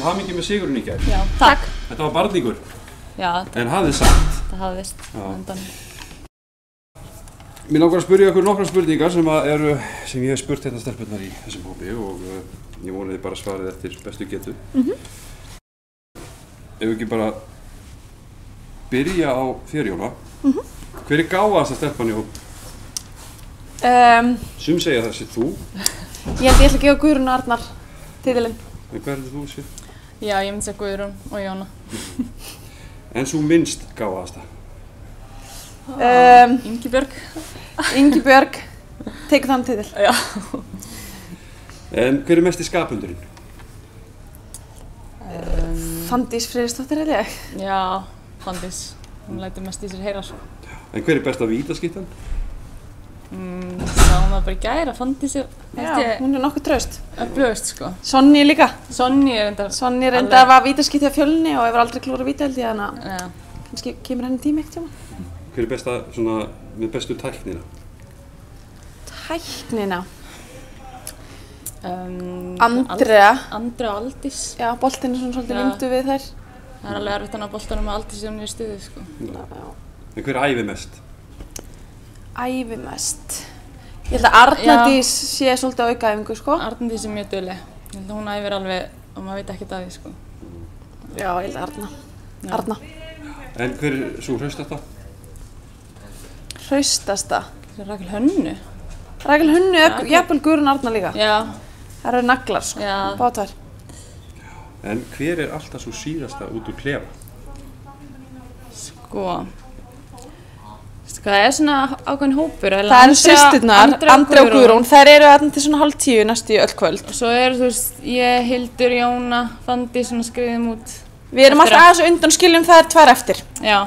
til hamingju með sigurinn í gær. Já, takk. Þetta var barningur. Já. En hafið samt. Það hafðist undan. Mér langar að spyrja ykkur nokkra spurningar sem ég hef spurt hérna stelpurnar í þessum hópi og ég voniði bara svarið eftir bestu getu. Ef við ekki bara byrja á þér, Jóna. Hver gáfaðasta stelpan í hóp? Sum segja þessi þú. Ég ætla að gefa Guðrún og Arnar titilinn. En hver heldur þú sér? Já, ég myndi segja Guðrún og Jóna. En svo minnst gáfaðasta? Ingibjörg. Ingibjörg, tekur þann titil. Já. En hver mest í skapundurinn? Fanndís Friðriksdóttir held ég. Já, Fanndís. Hún lætur mest í sér heyra svo. En hver besta vítaskiptan? Sáum það bara í gær að Fanndís Hún nokkuð traust. Öflugust sko. Sonja líka. Sonja reyndar var vítaskipti á Fjölni og hefur aldrei klúrað víta held ég, þannig að kannski kemur henni tími ekkert hjá. Hver besta, svona, með bestu tæknina? Tæknina? Andrea og Aldís. Já, boltinn svona svolítið límdu við þær. Það alveg erfitt að ná boltanum með Aldís sem hún í stuði sko. En hver æfi mest? Æfi mest? Ég held að Arnardís sé svolítið á aukaæfingu sko. Arnardís mjög dugleg. Ég held að hún æfir alveg og maður veit ekkert af því sko. Já, ég held að Arna. En hver svo hraustasta? Hraustasta? Rakel Hönnu. Rakel Hönnu, jafnvel Guðrún Arna líka. Já. Það eru naglar sko, bátar. En hver alltaf svo síðasta út úr klefa? Sko, það svona ákveðin hópur. Það eru systurnar, Andrea og Guðrún, þær eru þarna til svona 9:30 næstu í öll kvöld. Og svo eru þú veist, ég, Hildur, Jóna, Fanndís svona skriðum út. Við erum alltaf aðeins undan skiljum, það tvær eftir. Já.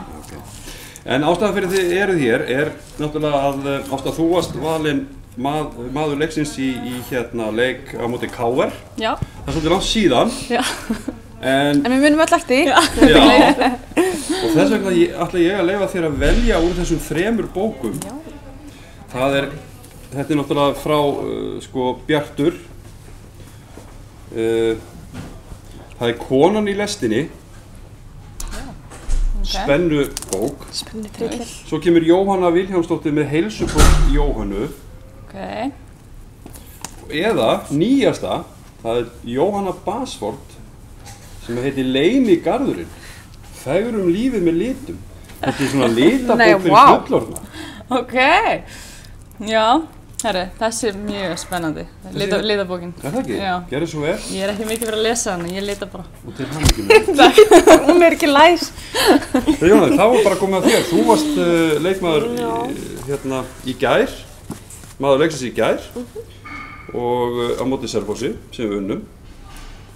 En ástæðan fyrir þið eruð hér náttúrulega að ástæðan þú varst valinn maður leiksins í hérna leik á móti KR. Já. Það svolítið langt síðan. Já. En við munum öll eftir því. Já. Og þess vegna ætla ég að leyfa þér að velja úr þessum 3 bókum. Já. Þetta náttúrulega frá sko Bjartur. Það Konan í lestinni. Spennu bók. Spennu thriller. Svo kemur Jóhanna Vilhjálmsdóttir með heilsubók Jóhannu. Eða nýjasta, það Jóhanna Basford sem heitir Leynigarðurinn. Fegrum lífið með litum. Þetta svona litabók fyrir fullorðna. Já, herri, þessi mjög spennandi. Litabókin. Er það ekki? Já. Gerðu svo vel. Ég ekki mikið fyrir að lesa hana, ég lita bara. Og til hamingju með. Hún ekki læs. Jóhanna, það var bara komið að þér. Þú varst leikmaður hérna í gær. Maður leiksins í gær og á móti Selfossi sem við unnum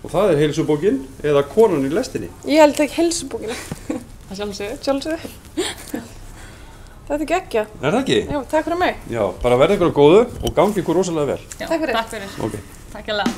og það heilsubókin eða Konan í lestinni. Ég held ekki heilsubókina. Það sjálfsögðu. Þetta er geggjað. Er það ekki? Já, takk fyrir mig. Já, bara verði ykkur á góðu og gangi ykkur rosalega vel. Já, takk fyrir. Okay. Takk hérlega.